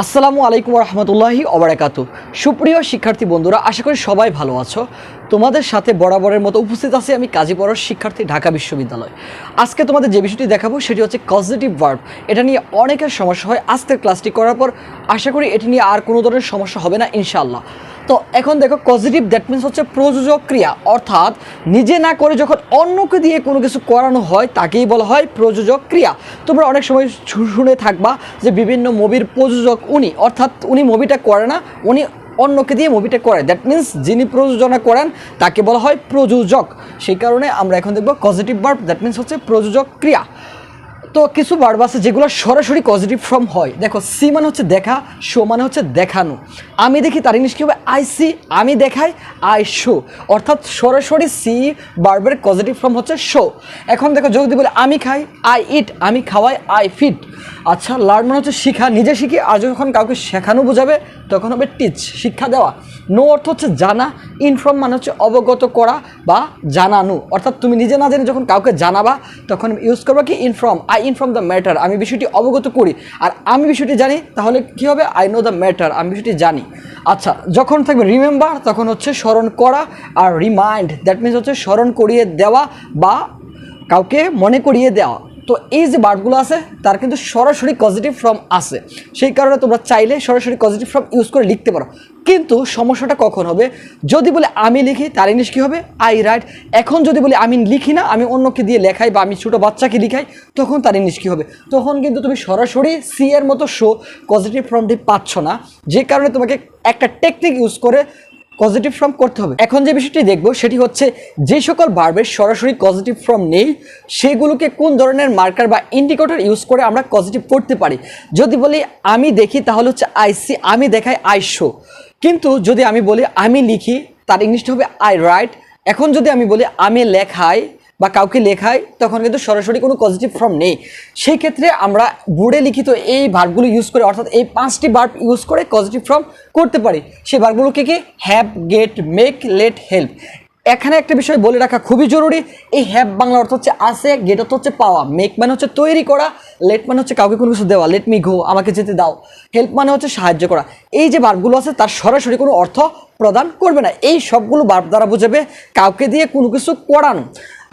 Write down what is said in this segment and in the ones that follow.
আসসালামু আলাইকুম রহমতুল্লাহি ওবারাকাতু। সুপ্রিয় শিক্ষার্থী বন্ধুরা, আশা করি সবাই ভালো আছো। তোমাদের সাথে বরাবরের মতো উপস্থিত আছি আমি কাজীপাড়ার শিক্ষার্থী, ঢাকা বিশ্ববিদ্যালয়। আজকে তোমাদের যে বিষয়টি দেখাবো সেটি হচ্ছে কজেটিভ ভার্ব। এটা নিয়ে অনেকের সমস্যা হয়। আজকের ক্লাসটি করার পর আশা করি এটি নিয়ে আর কোনো ধরনের সমস্যা হবে না ইনশাআল্লাহ। তো এখন দেখো, কজেটিভ দ্যাট মিনস হচ্ছে প্রযোজক ক্রিয়া, অর্থাৎ নিজে না করে যখন অন্যকে দিয়ে কোনো কিছু করানো হয় তাকেই বলা হয় প্রযোজক ক্রিয়া। তোমরা অনেক সময় শুনে থাকবা যে বিভিন্ন মুভির প্রযোজক উনি, অর্থাৎ উনি মুভিটা করে না, উনি অন্যকে দিয়ে মুভিটা করে। দ্যাট মিনস যিনি প্রযোজনা করেন তাকে বলা হয় প্রযোজক। সেই কারণে আমরা এখন দেখব কজেটিভ ভার্ব দ্যাট মিনস হচ্ছে প্রযোজক ক্রিয়া। তো কিছু ভার্ব আছে যেগুলো সরাসরি পজিটিভ ফর্ম হয়। দেখো, সি মানে হচ্ছে দেখা, শো মানে হচ্ছে দেখানো। আমি দেখি তার ইংলিশ কী হবে? I see. আমি দেখাই, আই শো। অর্থাৎ সরাসরি সি ভার্বের পজিটিভ ফর্ম হচ্ছে শো। এখন দেখো, যদি বলে আমি খাই, আই ইট। আমি খাওয়াই, আই ফিড। আচ্ছা, লার্ন মানে হচ্ছে শিখা, নিজে শিখি। আর যখন কাউকে শেখানো বোঝাবে তখন হবে টিচ, শিক্ষা দেওয়া। নো অর্থ হচ্ছে জানা। ইনফর্ম মানে হচ্ছে অবগত করা বা জানানো। অর্থাৎ তুমি নিজে না জেনে যখন কাউকে জানাবা তখন ইউজ করবা কি? Inform. I inform the matter. আমি বিষয়টি অবগত করি। আর আমি বিষয়টি জানি, তাহলে কি হবে? I know the matter. আমি বিষয়টি জানি। আচ্ছা, যখন থাকবে রিমেম্বার তখন হচ্ছে স্মরণ করা। আর রিমাইন্ড দ্যাট মিনস হচ্ছে স্মরণ করিয়ে দেওয়া বা কাউকে মনে করিয়ে দেওয়া। তো এই যে ভার্বগুলো আছে তার কিন্তু সরাসরি পজিটিভ ফর্ম আছে। সেই কারণে তোমরা চাইলে সরাসরি পজিটিভ ফর্ম ইউজ করে লিখতে পারো। কিন্তু সমস্যাটা কখন হবে? যদি বলে আমি লিখি, তার ইংলিশ কী হবে? I right. এখন যদি বলি আমি লিখি না, আমি অন্যকে দিয়ে লেখাই বা আমি ছোটো বাচ্চাকে লিখাই, তখন তার ইংলিশ কী হবে? তখন কিন্তু তুমি সরাসরি সি এর মতো শো পজিটিভ ফর্মটি পাচ্ছ না। যে কারণে তোমাকে একটা টেকনিক ইউজ করে পজিটিভ ফর্ম করতে হবে। এখন যে বিষয়টি দেখব সেটি হচ্ছে, যে সকল ভার্বের সরাসরি পজিটিভ ফর্ম নেই সেগুলোকে কোন ধরনের মার্কার বা ইন্ডিকেটর ইউজ করে আমরা পজিটিভ করতে পারি। যদি বলি আমি দেখি, তাহলে হচ্ছে আই সি। আমি দেখাই, আই শো। কিন্তু যদি আমি বলি আমি লিখি, তার ইংলিশটা হবে আই রাইট। এখন যদি আমি বলি আমি লেখাই বা কাউকে লেখাই, তখন কিন্তু সরাসরি কোনো পজিটিভ ফর্ম নেই। সেই ক্ষেত্রে আমরা বোর্ডে লিখিত এই ভার্বগুলো ইউজ করে, অর্থাৎ এই 5টি ভার্ব ইউজ করে পজিটিভ ফর্ম করতে পারি। সেই ভার্বগুলোকে কি? Have, get, make, let, help. এখানে একটা বিষয় বলে রাখা খুবই জরুরি। এই হ্যাভ বাংলা অর্থ হচ্ছে আছে, গেট অর্থ হচ্ছে পাওয়া, মেক মানে হচ্ছে তৈরি করা, লেট মানে হচ্ছে কাউকে কোনো কিছু দেওয়া, লেট মি গো, আমাকে যেতে দাও, হেল্প মানে হচ্ছে সাহায্য করা। এই যে ভার্বগুলো আছে তার সরাসরি কোনো অর্থ প্রদান করবে না। এই সবগুলো ভার্ব দ্বারা বোঝাবে কাউকে দিয়ে কোনো কিছু করানো।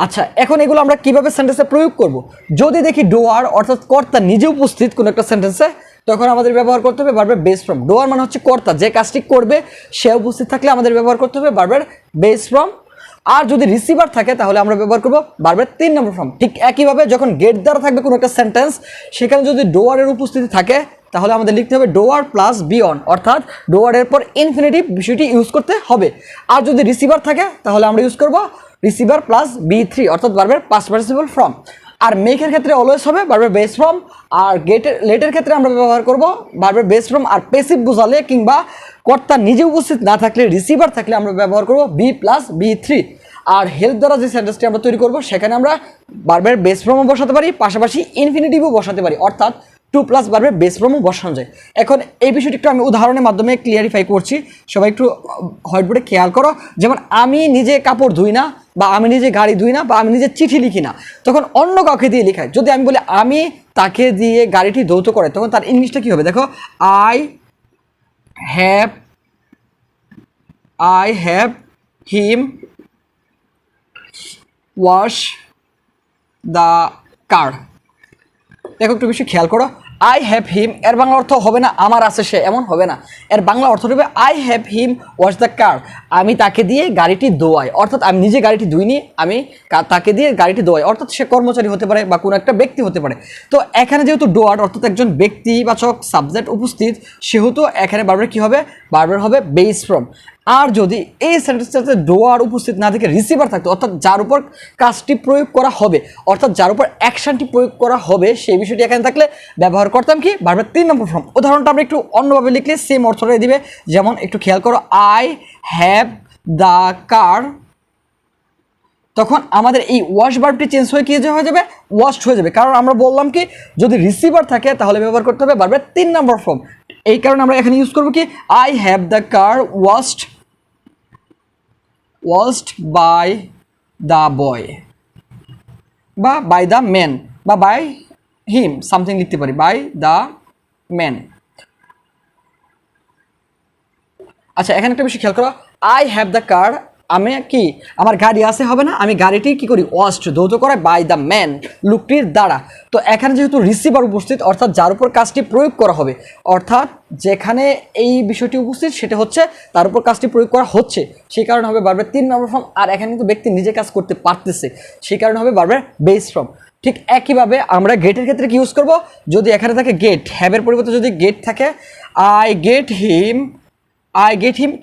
আচ্ছা, এখন এগুলো আমরা কিভাবে সেন্টেন্সে প্রয়োগ করব? যদি দেখি ডোয়ার অর্থাৎ কর্তা নিজে উপস্থিত কোনো একটা সেন্টেন্সে, তখন আমাদের ব্যবহার করতে হবে ভার্বের বেস ফর্ম। ডোয়ার মানে হচ্ছে কর্তা, যে কাজটি করবে সে উপস্থিত থাকলে আমাদের ব্যবহার করতে হবে ভার্বের বেস ফর্ম। আর যদি রিসিভার থাকে তাহলে আমরা ব্যবহার করব ভার্বের 3 নম্বর ফর্ম। ঠিক একইভাবে যখন গেট দ্বারা থাকবে কোনো একটা সেন্টেন্স, সেখানে যদি ডোয়ারের উপস্থিতি থাকে তাহলে আমাদের লিখতে হবে ডোয়ার প্লাস বি অন, অর্থাৎ ডোয়ারের পর ইনফিনিটিভ বিষয়টি ইউজ করতে হবে। আর যদি রিসিভার থাকে তাহলে আমরা ইউজ করব রিসিভার প্লাস বি3, অর্থাৎ ভার্বের পাস্ট পার্টিসিপল ফর্ম। আর মেকের ক্ষেত্রে অলওয়েজ হবে ভার্বের বেস ফর্ম। আর লেটের ক্ষেত্রে আমরা ব্যবহার করব ভার্বের বেস ফর্ম। আর প্যাসিভ বোঝালে কিংবা কর্তা নিজে উপস্থিত না থাকলে, রিসিভার থাকলে আমরা ব্যবহার করব বি প্লাস বি3। আর হেল্প দ্বারা যে সেন্টেন্সটি আমরা তৈরি করব সেখানে আমরা ভার্বের বেস ফর্মও বসাতে পারি, পাশাপাশি ইনফিনিটিভও বসাতে পারি, অর্থাৎ 2+ ভার্বের বেস ফর্মও বসানো যায়। এখন এই বিষয়টি একটু আমি উদাহরণের মাধ্যমে ক্লিয়ারিফাই করছি, সবাই একটু হোয়াইটবোর্ডে খেয়াল করো। যেমন আমি নিজে কাপড় ধুই না, বা আমি নিজে গাড়ি ধুই না, বা আমি নিজে চিঠি লিখি না, তখন অন্য কাউকে দিয়ে লিখাই। যদি আমি বলি আমি তাকে দিয়ে গাড়িটি ধৌত করে, তখন তার ইংলিশটা কী হবে? দেখো, I have him wash the car. দেখো, একটু বেশি খেয়াল করো। আই হ্যাভ হিম এর বাংলা অর্থ হবে না আমার আছে সে, এমন হবে না। এর বাংলা অর্থ হবে I have him wash the car. আমি তাকে দিয়ে গাড়িটি ধোয়াই, অর্থাৎ আমি নিজে গাড়িটি ধুইনি, আমি তাকে দিয়ে গাড়িটি ধোয়াই। অর্থাৎ সে কর্মচারী হতে পারে বা কোনো একটা ব্যক্তি হতে পারে। তো এখানে যেহেতু ডোয়ার অর্থাৎ একজন ব্যক্তিবাচক সাবজেক্ট উপস্থিত, সেহেতু এখানে ভার্বের কী হবে? ভার্বের হবে বেস ফর্ম। আর যদি এই সেন্টেন্সটাতে ডোয়ার উপস্থিত না থেকে রিসিভার থাকতো, অর্থাৎ যার উপর কাজটি প্রয়োগ করা হবে, অর্থাৎ যার উপর অ্যাকশনটি প্রয়োগ করা হবে, সেই বিষয়টি এখানে থাকলে ব্যবহার করতাম কি? ভার্বের 3 নম্বর ফর্ম। উদাহরণটা আমরা একটু অন্যভাবে লিখলে সেম অর্থটাই দিবে। যেমন একটু খেয়াল করো, আই হ্যাভ দ্য কার, তখন আমাদের এই ওয়াশ ভার্বটি চেঞ্জ হয়ে কি হয়ে যাবে? ওয়াশড হয়ে যাবে। কারণ আমরা বললাম কি, যদি রিসিভার থাকে তাহলে ব্যবহার করতে হবে ভার্বের 3 নম্বর ফর্ম। এই কারণে আমরা এখানে ইউজ করবো কি? I have the car washed by the boy, বা বাই দ্য ম্যান, বা বাই হিম, সামথিং লিখতে পারি, বাই দ্য ম্যান। আচ্ছা, এখানে একটা বিষয় খেয়াল করো, আই হ্যাভ দ্য কার, আমি কি আমার গাড়ি আছে হবে না, আমি গাড়িটি কি করি ওয়াশড ধৌত করাই বাই দ্য ম্যান লোকটির দ্বারা। তো এখানে যেহেতু রিসিভার উপস্থিত অর্থাৎ যার উপর কাজটি প্রয়োগ করা হবে, অর্থাৎ যেখানে এই বিষয়টি উপস্থিত সেটা হচ্ছে তার উপর কাজটি প্রয়োগ করা হচ্ছে, সেই কারণে হবে বারবার 3 নম্বর ফর্ম। আর এখানে কিন্তু ব্যক্তি নিজে কাজ করতে পারতেছে, সেই কারণে হবে বারবার বেস ফর্ম। ঠিক একইভাবে আমরা গেটের ক্ষেত্রে কি ইউজ করব, যদি এখানে থাকে গেট, হ্যাভের পরিবর্তে যদি গেট থাকে আই গেট হিম,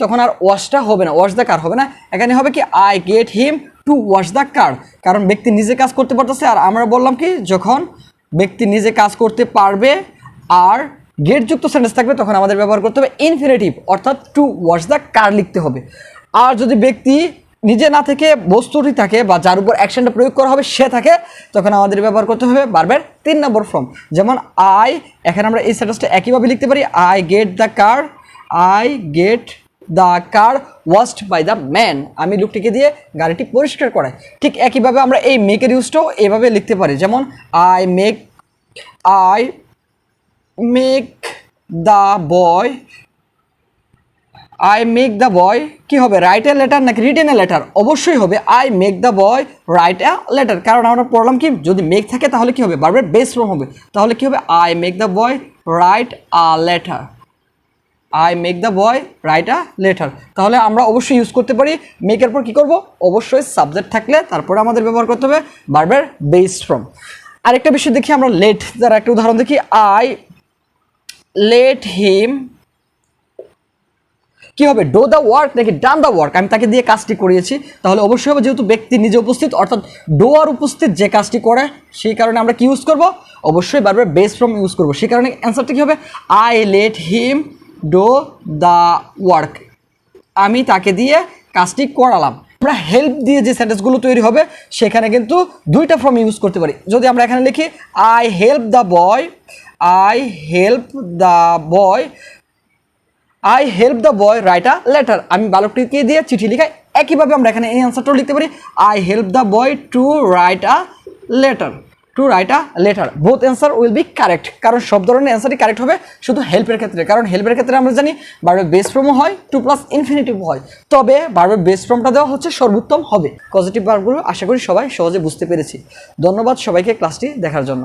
তখন আর ওয়াশটা হবে না, ওয়াশ দ্য কার হবে না, এখানে হবে কি I get him to wash the car, কারণ ব্যক্তি নিজে কাজ করতে পারতেছে। আর আমরা বললাম কি যখন ব্যক্তি নিজে কাজ করতে পারবে আর গেটযুক্ত সেন্টেন্স থাকবে তখন আমাদের ব্যবহার করতে হবে ইনফিনিটিভ, অর্থাৎ টু ওয়াশ দ্য কার লিখতে হবে। আর যদি ব্যক্তি নিজে না থেকে বস্তুটি থাকে বা যার উপর অ্যাকশনটা প্রয়োগ করা হবে সে থাকে, তখন আমাদের ব্যবহার করতে হবে বারবার 3 নম্বর ফর্ম। যেমন আই, এখানে আমরা এই সেন্টেন্সটা একইভাবে লিখতে পারি, I get the car washed by the man, আমি লোকটিকে দিয়ে গাড়িটি পরিষ্কার করাই। ঠিক একইভাবে আমরা এই মেকের ইউজটাও এভাবে লিখতে পারি, যেমন আই মেক দ্য বয় কি হবে, রাইট এ লেটার নাকি রিটেন এ লেটার, অবশ্যই হবে I make the boy write a letter, কারণ আমরা পড়লাম কি যদি মেক থাকে তাহলে কি হবে বারবার বেস ফর্ম হবে, তাহলে কি হবে I make the boy right a letter, I make the boy right a letter. তাহলে আমরা অবশ্যই ইউজ করতে পারি মেকের পর কী করব, অবশ্যই সাবজেক্ট থাকলে তারপরে আমাদের ব্যবহার করতে হবে বারবার বেস ফর্ম। আরেকটা বিষয় দেখি আমরা লেট দ্বারা একটা উদাহরণ দেখি, আই লেট হিম কি হবে ডো দ্য ওয়ার্ক নাকি ডান দ্য ওয়ার্ক, আমি তাকে দিয়ে কাজটি করিয়েছি, তাহলে অবশ্যই হবে যেহেতু ব্যক্তি নিজে উপস্থিত অর্থাৎ ডোয়ার উপস্থিত যে কাজটি করে, সেই কারণে আমরা কি ইউজ করব, অবশ্যই বারবার বেস ফর্ম ইউজ করব। সেই কারণে অ্যান্সারটা কী হবে, I let him do the work, আমি তাকে দিয়ে কাজটি করালাম। আমরা হেল্প দিয়ে যে সেন্টেন্সগুলো তৈরি হবে সেখানে কিন্তু 2টা ফর্ম ইউজ করতে পারি। যদি আমরা এখানে লিখি I help the boy right a letter, আমি বালকটিকে দিয়ে চিঠি লিখাই। একইভাবে আমরা এখানে এই অ্যান্সারটাও লিখতে পারি, I help the boy to write a letter, both answer will be correct, কারণ সব ধরনের অ্যান্সারই কারেক্ট হবে, শুধু হেল্পের ক্ষেত্রে, কারণ হেল্পের ক্ষেত্রে আমরা জানি বারবার বেস ফর্মও হয়, টু প্লাস ইনফিনিটিভ হয়, তবে বারবার বেস ফর্মটা দেওয়া হচ্ছে সর্বোত্তম হবে। পজিটিভ ভার্বগুলো আশা করি সবাই সহজে বুঝতে পেরেছি। ধন্যবাদ সবাইকে ক্লাসটি দেখার জন্য।